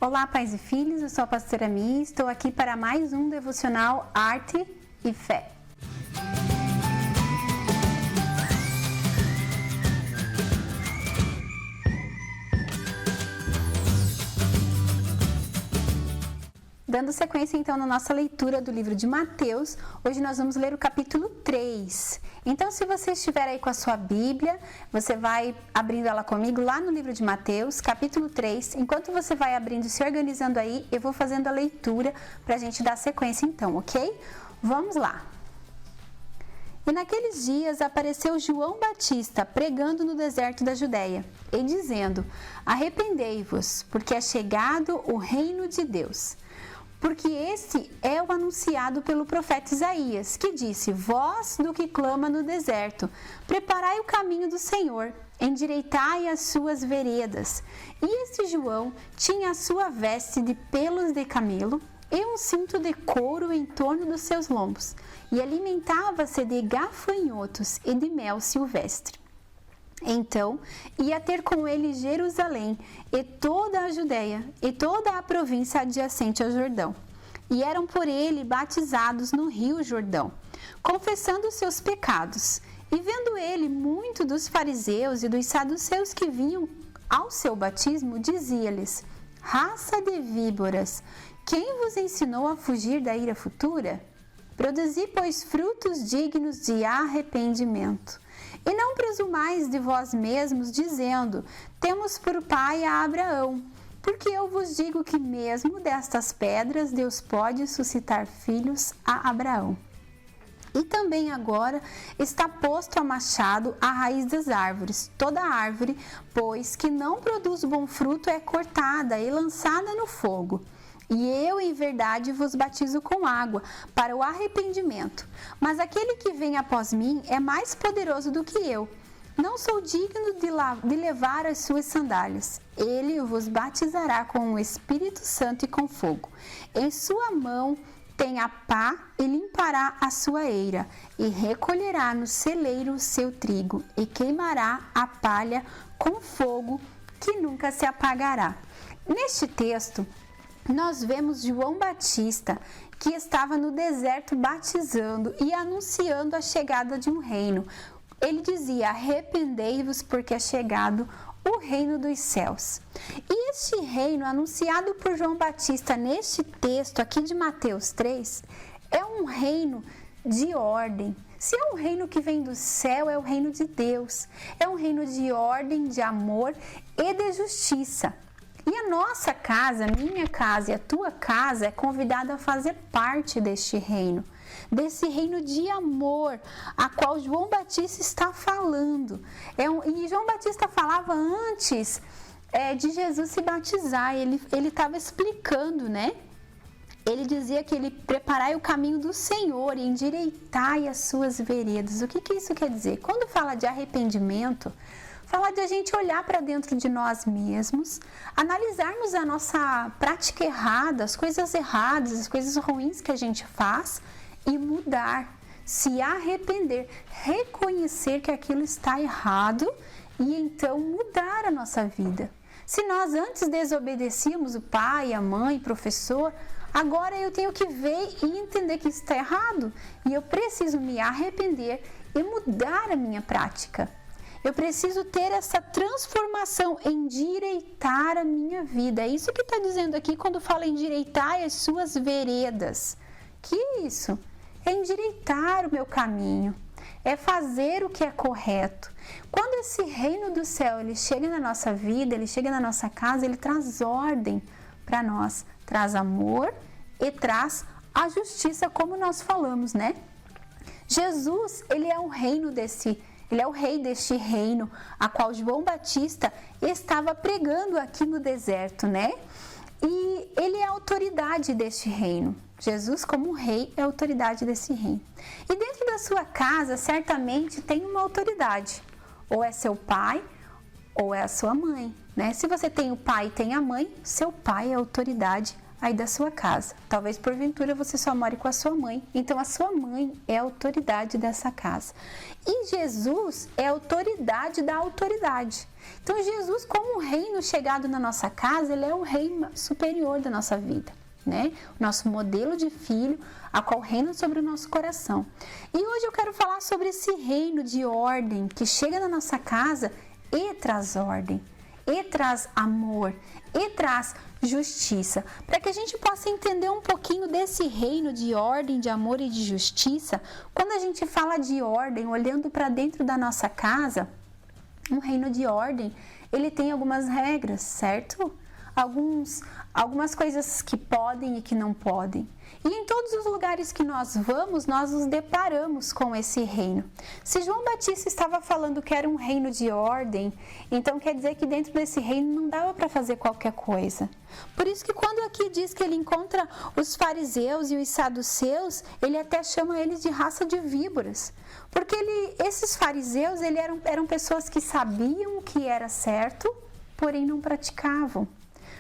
Olá, pais e filhos, eu sou a pastora Mi e estou aqui para mais um devocional Arte e Fé. Dando sequência então na nossa leitura do livro de Mateus, hoje nós vamos ler o capítulo 3. Então, se você estiver aí com a sua Bíblia, você vai abrindo ela comigo lá no livro de Mateus, capítulo 3. Enquanto você vai abrindo e se organizando aí, eu vou fazendo a leitura para a gente dar sequência então, ok? Vamos lá! E naqueles dias apareceu João Batista pregando no deserto da Judéia e dizendo: Arrependei-vos, porque é chegado o reino de Deus. Porque esse é o anunciado pelo profeta Isaías, que disse: Voz do que clama no deserto, preparai o caminho do Senhor, endireitai as suas veredas. E este João tinha a sua veste de pelos de camelo e um cinto de couro em torno dos seus lombos, e alimentava-se de gafanhotos e de mel silvestre. Então, ia ter com ele Jerusalém e toda a Judéia e toda a província adjacente ao Jordão. E eram por ele batizados no rio Jordão, confessando seus pecados. E vendo ele muito dos fariseus e dos saduceus que vinham ao seu batismo, dizia-lhes: Raça de víboras, quem vos ensinou a fugir da ira futura? Produzi, pois, frutos dignos de arrependimento. E não presumais de vós mesmos, dizendo: Temos por pai a Abraão. Porque eu vos digo que mesmo destas pedras Deus pode suscitar filhos a Abraão. E também agora está posto a machado à raiz das árvores. Toda árvore, pois, que não produz bom fruto é cortada e lançada no fogo. E eu, em verdade, vos batizo com água para o arrependimento. Mas aquele que vem após mim é mais poderoso do que eu. Não sou digno de levar as suas sandálias. Ele vos batizará com o Espírito Santo e com fogo. Em sua mão tem a pá e limpará a sua eira, e recolherá no celeiro o seu trigo, e queimará a palha com fogo que nunca se apagará. Neste texto, nós vemos João Batista, que estava no deserto batizando e anunciando a chegada de um reino. Ele dizia: arrependei-vos, porque é chegado o reino dos céus. E este reino anunciado por João Batista neste texto aqui de Mateus 3 é um reino de ordem. Se é um reino que vem do céu, é o reino de Deus. É um reino de ordem, de amor e de justiça. E a nossa casa, minha casa e a tua casa é convidada a fazer parte deste reino, desse reino de amor, a qual João Batista está falando. E João Batista falava antes de Jesus se batizar, ele estava explicando, né? Ele dizia que ele preparai o caminho do Senhor e endireitai as suas veredas. O que isso quer dizer? Quando fala de arrependimento, fala de a gente olhar para dentro de nós mesmos, analisarmos a nossa prática errada, as coisas erradas, as coisas ruins que a gente faz e mudar, se arrepender, reconhecer que aquilo está errado e então mudar a nossa vida. Se nós antes desobedecíamos o pai, a mãe, o professor, agora eu tenho que ver e entender que isso está errado e eu preciso me arrepender e mudar a minha prática. Eu preciso ter essa transformação, endireitar a minha vida. É isso que está dizendo aqui quando fala endireitar as suas veredas. Que isso? É endireitar o meu caminho. É fazer o que é correto. Quando esse reino do céu ele chega na nossa vida, ele chega na nossa casa, ele traz ordem para nós. Traz amor e traz a justiça, como nós falamos, né? Jesus, ele é o rei deste reino, a qual João Batista estava pregando aqui no deserto, né? E ele é a autoridade deste reino. Jesus, como rei, é a autoridade desse reino. E dentro da sua casa, certamente, tem uma autoridade. Ou é seu pai, ou é a sua mãe, né? Se você tem o pai e tem a mãe, seu pai é a autoridade aí da sua casa. Talvez porventura você só more com a sua mãe. Então a sua mãe é a autoridade dessa casa. E Jesus é a autoridade da autoridade. Então Jesus, como um reino chegado na nossa casa, ele é o reino superior da nossa vida, né? O nosso modelo de filho, a qual reina sobre o nosso coração. E hoje eu quero falar sobre esse reino de ordem que chega na nossa casa e traz ordem, e traz amor, e traz justiça. Para que a gente possa entender um pouquinho desse reino de ordem, de amor e de justiça, quando a gente fala de ordem, olhando para dentro da nossa casa, um reino de ordem, ele tem algumas regras, certo? Algumas coisas que podem e que não podem. E em todos os lugares que nós vamos, nós nos deparamos com esse reino. Se João Batista estava falando que era um reino de ordem, então quer dizer que dentro desse reino não dava para fazer qualquer coisa. Por isso que quando aqui diz que ele encontra os fariseus e os saduceus, ele até chama eles de raça de víboras. Porque esses fariseus eram pessoas que sabiam o que era certo, porém não praticavam.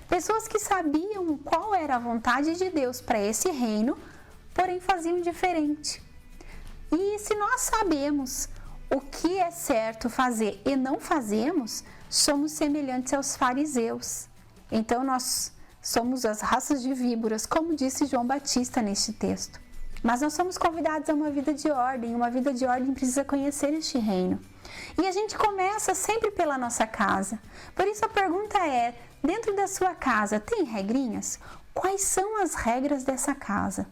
Pessoas que sabiam qual era a vontade de Deus para esse reino, porém faziam diferente. E se nós sabemos o que é certo fazer e não fazemos, somos semelhantes aos fariseus. Então nós somos as raças de víboras, como disse João Batista neste texto. Mas nós somos convidados a uma vida de ordem. Uma vida de ordem precisa conhecer este reino. E a gente começa sempre pela nossa casa. Por isso a pergunta é, dentro da sua casa, tem regrinhas? Quais são as regras dessa casa?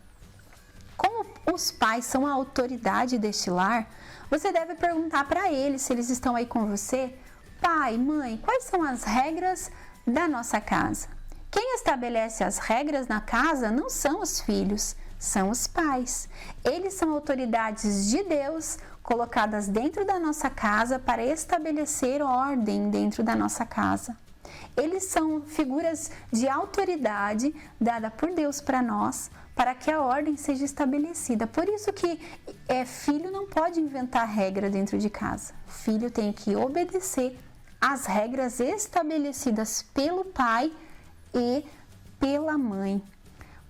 Como os pais são a autoridade deste lar, você deve perguntar para eles, se eles estão aí com você, pai, mãe, quais são as regras da nossa casa? Quem estabelece as regras na casa não são os filhos, são os pais. Eles são autoridades de Deus colocadas dentro da nossa casa para estabelecer ordem dentro da nossa casa. Eles são figuras de autoridade dada por Deus para nós, para que a ordem seja estabelecida. Por isso que filho não pode inventar regra dentro de casa. Filho tem que obedecer às regras estabelecidas pelo pai e pela mãe.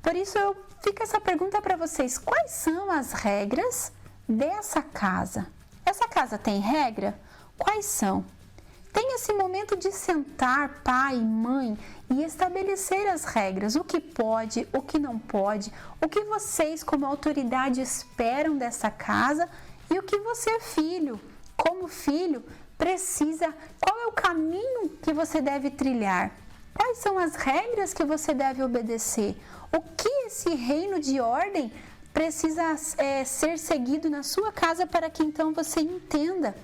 Por isso fica essa pergunta para vocês: quais são as regras dessa casa? Essa casa tem regra? Quais são? Tem esse momento de sentar, pai, mãe, e estabelecer as regras, o que pode, o que não pode, o que vocês como autoridade esperam dessa casa e o que você, filho, como filho, precisa, qual é o caminho que você deve trilhar? Quais são as regras que você deve obedecer? O que esse reino de ordem precisa ser seguido na sua casa para que então você entenda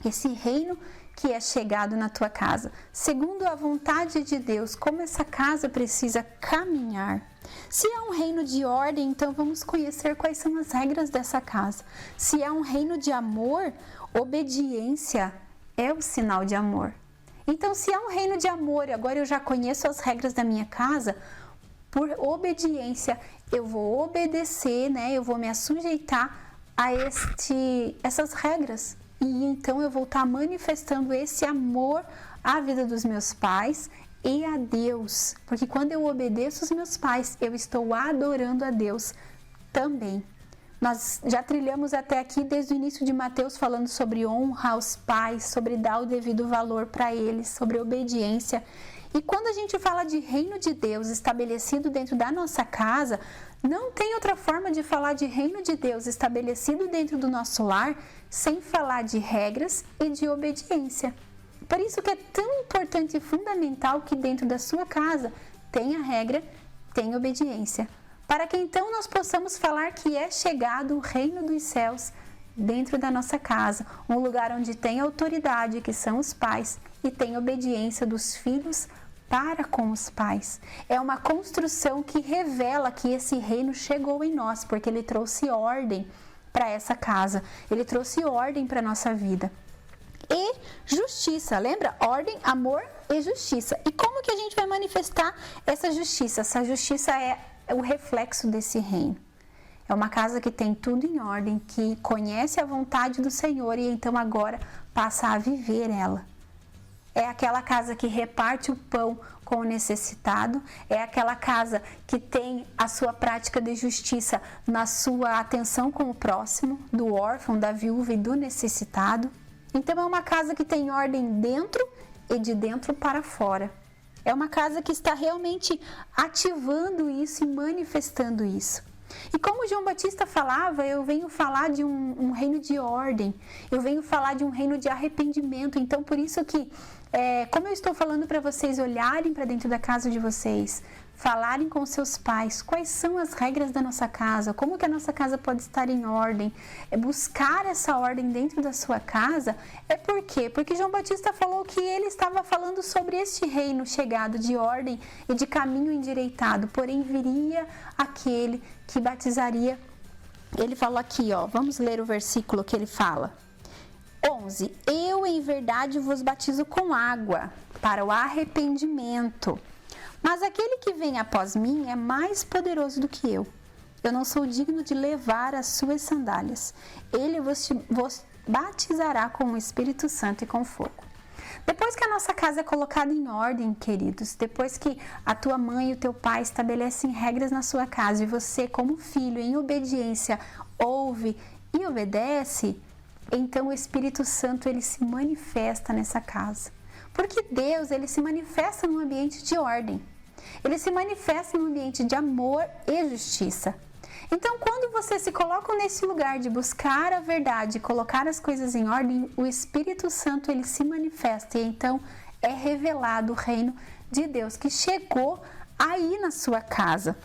esse reino que é chegado na tua casa, segundo a vontade de Deus, como essa casa precisa caminhar. Se é um reino de ordem, então vamos conhecer quais são as regras dessa casa. Se é um reino de amor, obediência é o sinal de amor. Então, se é um reino de amor e agora eu já conheço as regras da minha casa, por obediência eu vou obedecer, né? Eu vou me sujeitar a essas regras. E então eu vou estar manifestando esse amor à vida dos meus pais e a Deus. Porque quando eu obedeço os meus pais, eu estou adorando a Deus também. Nós já trilhamos até aqui desde o início de Mateus falando sobre honra aos pais, sobre dar o devido valor para eles, sobre obediência. E quando a gente fala de reino de Deus estabelecido dentro da nossa casa, não tem outra forma de falar de reino de Deus estabelecido dentro do nosso lar sem falar de regras e de obediência. Por isso que é tão importante e fundamental que dentro da sua casa tenha regra, tenha obediência. Para que então nós possamos falar que é chegado o reino dos céus dentro da nossa casa, um lugar onde tem autoridade, que são os pais, e tem obediência dos filhos para com os pais. É uma construção que revela que esse reino chegou em nós, porque ele trouxe ordem para essa casa, ele trouxe ordem para a nossa vida. E justiça, lembra? Ordem, amor e justiça. E como que a gente vai manifestar essa justiça? Essa justiça é o reflexo desse reino. É uma casa que tem tudo em ordem, que conhece a vontade do Senhor e então agora passa a viver ela. É aquela casa que reparte o pão com o necessitado, é aquela casa que tem a sua prática de justiça na sua atenção com o próximo, do órfão, da viúva e do necessitado. Então é uma casa que tem ordem dentro e de dentro para fora. É uma casa que está realmente ativando isso e manifestando isso. E como João Batista falava, eu venho falar de um reino de ordem, eu venho falar de um reino de arrependimento. Então, por isso que, como eu estou falando para vocês olharem para dentro da casa de vocês, falarem com seus pais, quais são as regras da nossa casa, como que a nossa casa pode estar em ordem, buscar essa ordem dentro da sua casa, por quê? Porque João Batista falou que ele estava falando sobre este reino chegado de ordem e de caminho endireitado, porém viria aquele que batizaria. Ele falou aqui, vamos ler o versículo que ele fala. 11. Eu em verdade vos batizo com água para o arrependimento. Mas aquele que vem após mim é mais poderoso do que eu. Eu não sou digno de levar as suas sandálias. Ele vos batizará com o Espírito Santo e com fogo. Depois que a nossa casa é colocada em ordem, queridos, depois que a tua mãe e o teu pai estabelecem regras na sua casa e você, como filho, em obediência, ouve e obedece, então o Espírito Santo ele se manifesta nessa casa. Porque Deus ele se manifesta num ambiente de ordem. Ele se manifesta num ambiente de amor e justiça. Então, quando você se coloca nesse lugar de buscar a verdade, colocar as coisas em ordem, o Espírito Santo ele se manifesta e então é revelado o reino de Deus que chegou aí na sua casa.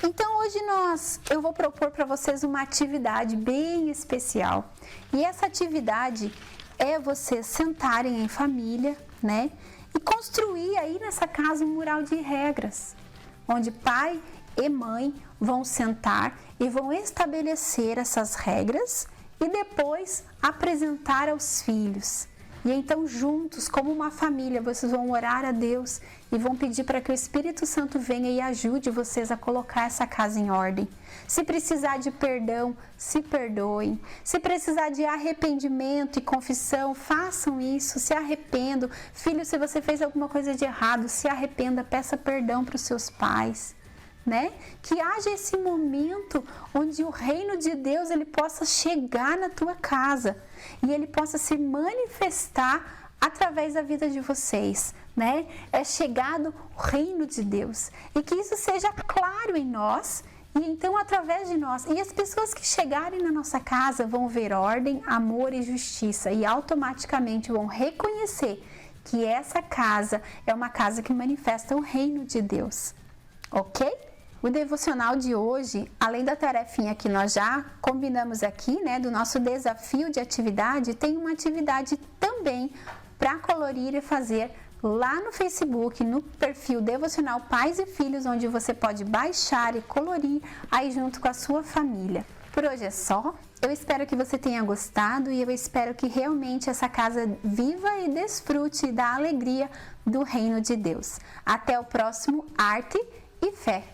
Então, hoje eu vou propor para vocês uma atividade bem especial. E essa atividade é vocês sentarem em família, né? E construir aí nessa casa um mural de regras, onde pai e mãe vão sentar e vão estabelecer essas regras e depois apresentar aos filhos. E então juntos, como uma família, vocês vão orar a Deus e vão pedir para que o Espírito Santo venha e ajude vocês a colocar essa casa em ordem. Se precisar de perdão, se perdoem. Se precisar de arrependimento e confissão, façam isso, se arrependam. Filho, se você fez alguma coisa de errado, se arrependa, peça perdão para os seus pais. Né? Que haja esse momento onde o reino de Deus ele possa chegar na tua casa e ele possa se manifestar através da vida de vocês, né? É chegado o reino de Deus e que isso seja claro em nós e então através de nós. E as pessoas que chegarem na nossa casa vão ver ordem, amor e justiça e automaticamente vão reconhecer que essa casa é uma casa que manifesta o reino de Deus, ok? O devocional de hoje, além da tarefinha que nós já combinamos aqui, né, do nosso desafio de atividade, tem uma atividade também para colorir e fazer lá no Facebook, no perfil Devocional Pais e Filhos, onde você pode baixar e colorir aí junto com a sua família. Por hoje é só. Eu espero que você tenha gostado e eu espero que realmente essa casa viva e desfrute da alegria do reino de Deus. Até o próximo Arte e Fé.